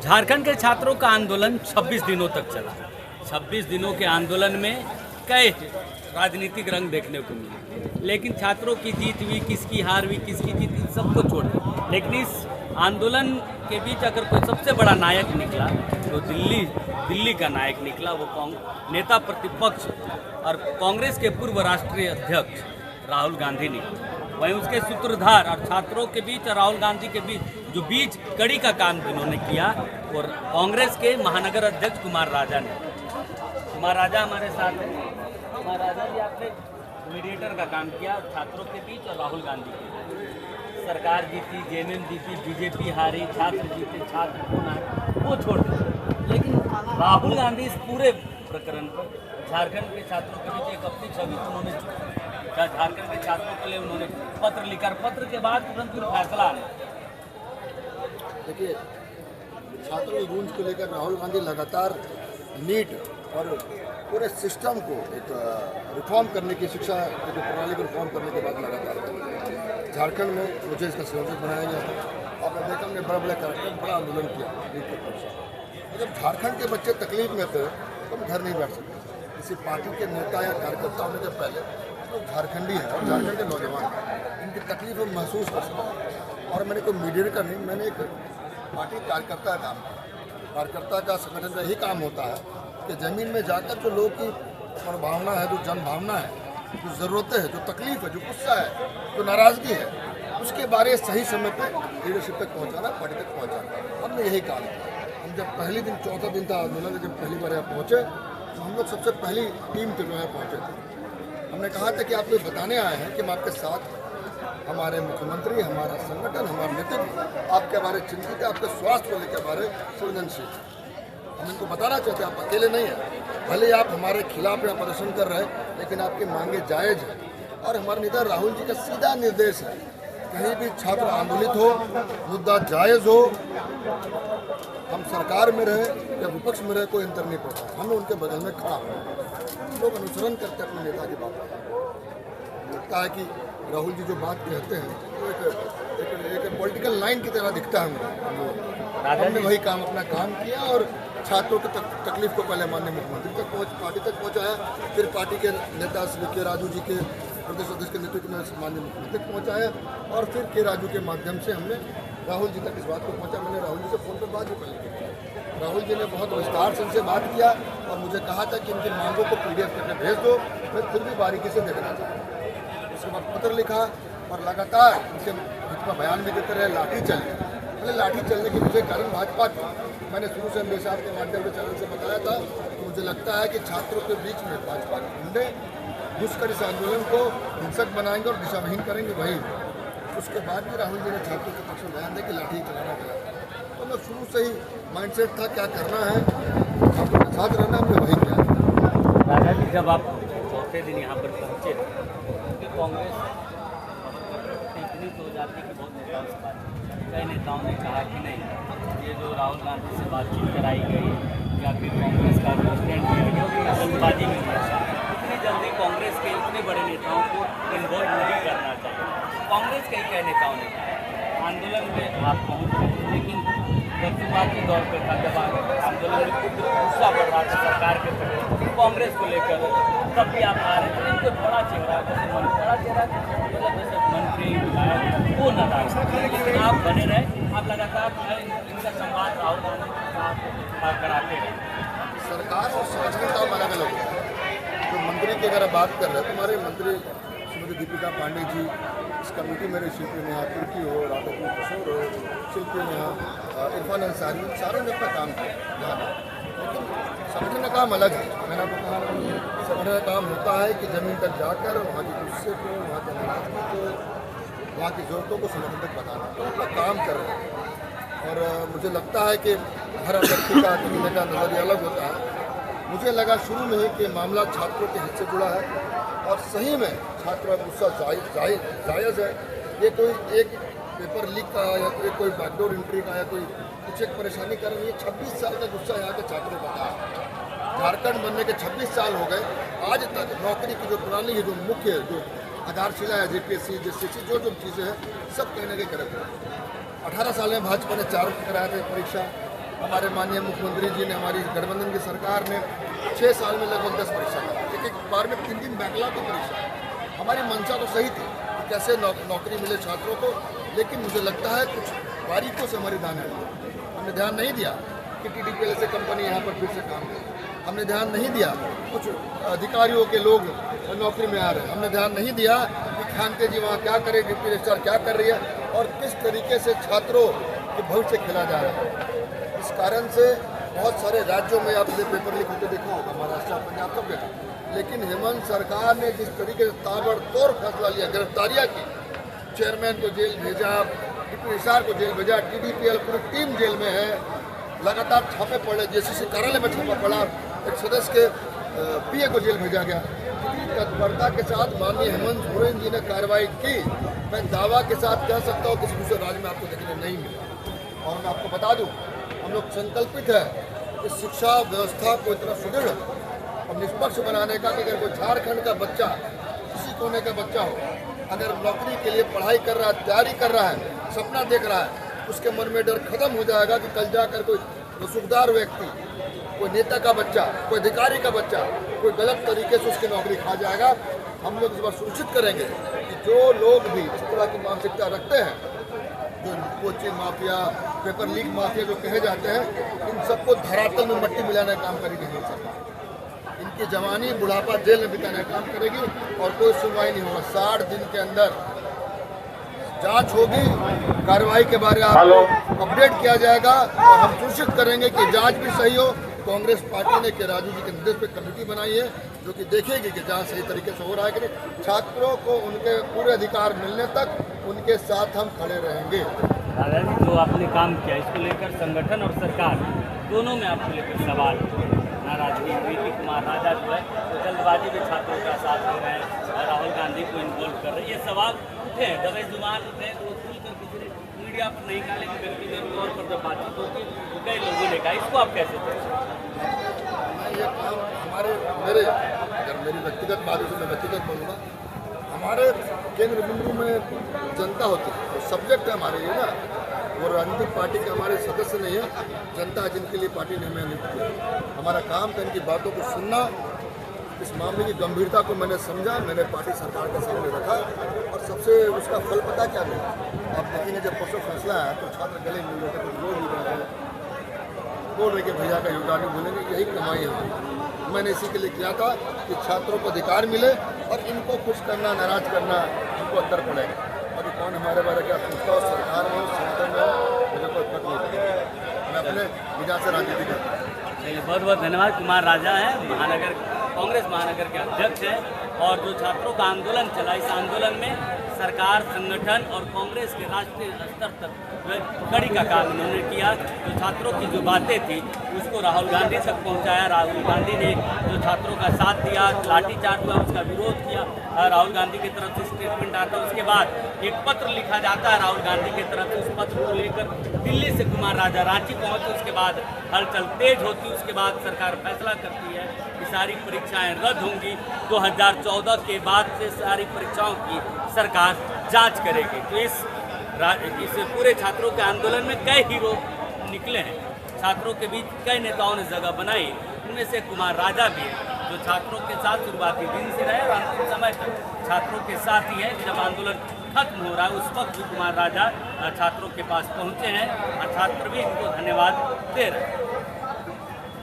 झारखंड के छात्रों का आंदोलन 26 दिनों तक चला। 26 दिनों के आंदोलन में कई राजनीतिक रंग देखने को मिले, लेकिन छात्रों की जीत हुई, किसकी हार हुई, किसकी जीत हुई, सबको छोड़ दिया। लेकिन इस आंदोलन के बीच अगर कोई सबसे बड़ा नायक निकला तो दिल्ली का नायक निकला, वो नेता प्रतिपक्ष और कांग्रेस के पूर्व राष्ट्रीय अध्यक्ष राहुल गांधी निकले। वहीं उसके सूत्रधार और छात्रों के बीच और राहुल गांधी के बीच जो बीच कड़ी का काम जिन्होंने किया और कांग्रेस के महानगर अध्यक्ष कुमार राजा ने। कुमार राजा हमारे साथ हैं। कुमार राजा जी, आपने मीडिएटर का काम किया छात्रों के बीच और राहुल गांधी के बीच। सरकार जीती, जेएमएम जीती, बीजेपी हारी, छात्र जीते, छात्र कौन हारे वो छोड़ दें, लेकिन राहुल गांधी इस पूरे प्रकरण पर झारखंड के छात्रों के बीच एक अपनी छवि उन्होंने झारखंड के छात्रों के लिए उन्होंने पत्र लिखा। पत्र के बाद तुरंत फिर फैसला आया। देखिए, छात्रों की गूंज को लेकर राहुल गांधी लगातार नीट और पूरे सिस्टम को एक रिफॉर्म करने की, शिक्षा की प्रणाली को रिफॉर्म करने के बाद लगातार झारखंड में मुझे इसका संयोजक बनाया गया था। आपने देखा, हमने बड़ा बड़ा कार्यक्रम, बड़ा आंदोलन किया नीट के पक्ष। जब झारखंड के बच्चे तकलीफ में थे तो हम घर नहीं बैठ सकते। किसी पार्टी के नेता या कार्यकर्ता होने के पहले तो झारखंडी है और झारखंड के नौजवान इनकी तकलीफ हम महसूस कर सकते हैं। और मैंने कोई मीडिया का नहीं, मैंने एक पार्टी कार्यकर्ता का काम किया। कार्यकर्ता का संगठन का यही काम होता है कि ज़मीन में जाकर जो लोग की मनोभावना है, जो जनभावना है, जो ज़रूरतें हैं, जो तकलीफ है, जो गुस्सा है, जो नाराज़गी है, उसके बारे सही समय पर लीडरशिप तक पहुँचाना, पार्टी तक पहुँचाना। हमने यही काम किया। हम जब पहले दिन, चौथा दिन था आंदोलन, जब पहली बार यहाँ पहुँचे तो हम लोग सबसे पहली टीम के जो है पहुँचे थे। हमने कहा था कि आप लोग बताने आए हैं कि हम आपके साथ, हमारे मुख्यमंत्री, हमारा संगठन, हमारा नेतृत्व आपके बारे चिंतित है, आपके स्वास्थ्य को लेकर बारे संवेदनशील। हम इनको बताना चाहते हैं आप अकेले नहीं हैं। भले आप हमारे खिलाफ यहाँ प्रदर्शन कर रहे हैं, लेकिन आपकी मांगे जायज़ है। और हमारे नेता राहुल जी का सीधा निर्देश है, कहीं भी छात्र आंदोलित हो, मुद्दा जायज़ हो, हम सरकार में रहे या विपक्ष में रहे, कोई अंतर नहीं पड़ता। हमें उनके बगल में खड़ा हो। लोग अनुसरण करते हैं अपने नेता की बात का। लगता है कि राहुल जी जो बात कहते हैं वो एक पॉलिटिकल लाइन की तरह दिखता है हमने वही काम, अपना काम किया और छात्रों की तकलीफ को पहले माननीय मुख्यमंत्री तक पार्टी तक पहुँचाया, फिर पार्टी के नेता श्री के राजू जी के प्रदेश अध्यक्ष के नेतृत्व में माननीय मुख्यमंत्री तक पहुँचाया और फिर के राजू के माध्यम से हमने राहुल जी तक इस बात को पहुँचा। मैंने राहुल जी से फ़ोन पर बात भी पहले की। राहुल जी ने बहुत विस्तार से इनसे बात किया और मुझे कहा था कि इनकी मांगों को PDF करके भेज दो, मैं खुद भी बारीकी से देखना चाहूँगा। उसके बाद पत्र लिखा और लगातार इनके हित में बयान भी देते रहे। लाठी चली, पहले लाठी चलने के मुझे कारण भाजपा की, मैंने शुरू से एमबी साहब के माध्यम से चैनल से बताया था कि मुझे लगता है कि छात्रों के बीच में भाजपा के गुंडे घुसकर इस आंदोलन को हिंसक बनाएंगे और दिशाविहीन करेंगे। वही उसके बाद भी राहुल जी ने छात्रों के पक्ष में बयान दे कि लाठी चलाना पड़ा। तो मैं शुरू से ही माइंडसेट था क्या करना है, छात्रों के साथ रहना, हमने वही किया। राजा जी, जब आप चौथे दिन यहाँ पर पहुँचे क्योंकि कांग्रेस इतनी तो जाती कि बहुत नेताओं से बात, कई नेताओं ने कहा कि नहीं, ये जो राहुल गांधी से बातचीत कराई गई या फिर कांग्रेस का जो स्टैंड लिया गया वो जल्दबाजी में लिया था। इतनी जल्दी कांग्रेस के इतने बड़े नेताओं को इन्वॉल्व नहीं करना चाहिए। कांग्रेस के कई नेताओं ने कहा आंदोलन में आप पहुँच रहे, लेकिन शुरुआती दौर पर था जब आंदोलन में खुद गुस्सा बढ़ रहा था सरकार के प्रति, कांग्रेस को लेकर, तब भी आप आ रहे थे। इनको बड़ा चेहरा, जैसे बड़ा चेहरा मतलब जैसे मंत्री विधायक वो न था, लेकिन आप बने रहे, आप लगातार इनका संवाद राहुल गांधी के साथ कराते रहे। सरकार और संगठन का अलग अलग होता है। तो मंत्री की अगर बात कर रहे हैं तो हमारे मंत्री श्रीमती दीपिका पांडे जी, इस कमेटी में शिल्पी नेहा तुर्की हो, राधापुर किशोर हो, शिल्पी नेहा, इरफान अंसारी, सारों ने अपना काम किया यहाँ। लेकिन संगठन का काम अलग है। मैंने आपको कहा, संगठन का काम होता है कि ज़मीन तक जाकर वहाँ के गुस्से को, वहाँ के नाराजगी को, वहाँ की ज़रूरतों को संगठन तक बताना, तो अपना काम कर रहे हैं। और मुझे लगता है कि हर व्यक्ति का जीने का नज़रिया अलग होता है। मुझे लगा शुरू में ही कि मामला छात्रों के हित से जुड़ा है और सही में छात्रों का गुस्सा जायज़ है। ये कोई एक पेपर लीक का या कोई बैकडोर एंट्री का या कोई कुछ एक परेशानी कर रही है। 26 साल का गुस्सा यहाँ के छात्रों का था। झारखंड बनने के 26 साल हो गए, आज तक नौकरी की जो प्रणाली है, जो मुख्य जो आधारशिला है, JPSC, JCC, जो चीज़ें हैं सब कहीं ना कहीं गलत है। 18 साल में भाजपा ने 4 कराया था परीक्षा, हमारे माननीय मुख्यमंत्री जी ने, हमारी गठबंधन की सरकार ने 6 साल में लगभग 10 परीक्षा की, एक बार में 3 बैकलॉग की परीक्षा। हमारी मंशा तो सही थी कि कैसे नौकरी मिले छात्रों को, लेकिन मुझे लगता है कुछ बारीकों से हमारी ध्यान है। हमने ध्यान नहीं दिया कि TDPL से कंपनी यहाँ पर फिर से काम करे। हमने ध्यान नहीं दिया कुछ अधिकारियों के लोग नौकरी में आ रहे हैं। हमने ध्यान नहीं दिया कि खानते जी वहाँ क्या करे, डिप्टी रजिस्ट्रार क्या कर रही है और किस तरीके से छात्रों के भविष्य खेला जा रहा है। इस कारण से बहुत सारे राज्यों में आपने पेपर लीक होते देखा होगा, महाराष्ट्र, पंजाब सब देखा। लेकिन हेमंत सरकार ने जिस तरीके से ताबड़तोड़ फैसला लिया, गिरफ्तारियाँ की, चेयरमैन को जेल भेजा, डिप्टी रजिस्ट्रार को जेल भेजा, TDPL पूरी टीम जेल में है, लगातार छापे पड़े, JCC कार्यालय में छापा पड़ा, एक सदस्य के PA को जेल भेजा गया। तत्परता के साथ माननीय हेमंत सोरेन जी ने कार्रवाई की। मैं दावा के साथ कह सकता हूँ किसी दूसरे राज्य में आपको देखने नहीं मिला। और मैं आपको बता दूँ, हम लोग संकल्पित है कि शिक्षा व्यवस्था को इतना सुदृढ़ और निष्पक्ष बनाने का कि अगर कोई झारखंड का बच्चा, किसी कोने का बच्चा हो, अगर नौकरी के लिए पढ़ाई कर रहा है, तैयारी कर रहा है, सपना देख रहा है, उसके मन में डर खत्म हो जाएगा कि कल जाकर कोई नसूबदार व्यक्ति, कोई नेता का बच्चा, कोई अधिकारी का बच्चा कोई गलत तरीके से उसकी नौकरी खा जाएगा। हम लोग इस बार सुनिश्चित करेंगे कि जो लोग भी इस तरह की मानसिकता रखते हैं, जो coaching mafia, paper leak mafia जो कहे जाते हैं, इन सबको धरातल में मट्टी मिलाने का काम करेगी नहीं सरकार। इनकी जवानी बुढ़ापा जेल में बिताने का काम करेगी और कोई सुनवाई नहीं होगा। 60 दिन के अंदर जांच होगी, कार्रवाई के बारे में आपको अपडेट किया जाएगा और हम सुनिश्चित करेंगे कि जांच भी सही हो। कांग्रेस पार्टी ने के राजू जी के निर्देश पे कमेटी बनाई है जो कि देखेगी कि जांच सही तरीके से हो रहा है कि नहीं। छात्रों को उनके पूरे अधिकार मिलने तक उनके साथ हम खड़े रहेंगे। दादा जी, जो आपने काम किया इसको लेकर संगठन और सरकार दोनों में आपको लेकर सवाल नाराजगी हुई कि कुमार राजा जो है तो जल्दबाजी में छात्रों का साथ दे रहे हैं, राहुल गांधी को इन्वॉल्व कर रहे हैं, ये सवाल उठे हैं, दबे जुबान उठे हैं, तो खुलकर किसी ने मीडिया पर नहीं कहा, लेकिन व्यक्तिगत तौर पर जब बातचीत होती तो कई लोगों ने कहा। इसको आप कैसे देखें? मैं ये काम मेरे अगर मेरी व्यक्तिगत बात है तो मैं व्यक्तिगत बोलूँगा। हमारे केंद्र बिंदु में जनता होती है, तो सब्जेक्ट है हमारे लिए ना, वो राजनीतिक पार्टी के हमारे सदस्य नहीं है, जनता है जिनके लिए पार्टी ने हमें नियुक्त किया। हमारा काम था इनकी बातों को सुनना। इस मामले की गंभीरता को मैंने समझा, मैंने पार्टी सरकार के सामने रखा और सबसे उसका फल पता क्या मिला। आप देखेंगे जब परसों फैसला आया तो छात्र गले मिल रहे थे, कुछ लोग भी रहे थे, बोल रहे कि भैया का योगदान नहीं बोलेंगे, यही कमाई है। मैंने इसी के लिए किया था कि छात्रों को अधिकार मिले और इनको खुश करना, नाराज करना इनको अंदर पड़ेगा। और कौन हमारे बारे में क्या सोचता हो, सरकार में हो, संगठन में हो, मुझे कोई फर्क नहीं पड़ेगा। मैं अपने विचार से राजनीति करता हूँ। चलिए, बहुत बहुत धन्यवाद। कुमार राजा हैं, महानगर कांग्रेस महानगर के अध्यक्ष हैं, और जो छात्रों का आंदोलन चला, इस आंदोलन में सरकार, संगठन और कांग्रेस के राष्ट्रीय स्तर तक कड़ी का काम इन्होंने किया। तो छात्रों की जो बातें थी उसको राहुल गांधी तक पहुंचाया। राहुल गांधी ने जो छात्रों का साथ दिया, लाठीचार्ज हुआ, उसका विरोध किया। राहुल गांधी की तरफ से स्टेटमेंट आता है, उसके बाद एक पत्र लिखा जाता है राहुल गांधी की तरफ से। उस पत्र को लेकर दिल्ली से कुमार राजा रांची पहुँचे, उसके बाद हलचल तेज होती है। उसके बाद सरकार फैसला करती है कि सारी परीक्षाएं रद्द होंगी। 2014 के बाद से सारी परीक्षाओं की सरकार जांच करेगी। तो इस पूरे छात्रों के आंदोलन में कई हीरो निकले हैं, छात्रों के बीच कई नेताओं ने जगह बनाई। उनमें से कुमार राजा भी है, जो छात्रों के साथ शुरुआती दिन से रहे और अंतिम समय तक छात्रों के साथ ही है। जब आंदोलन खत्म हो रहा है उस वक्त भी कुमार राजा छात्रों के पास पहुंचे हैं और छात्र भी इनको धन्यवाद दे रहे हैं।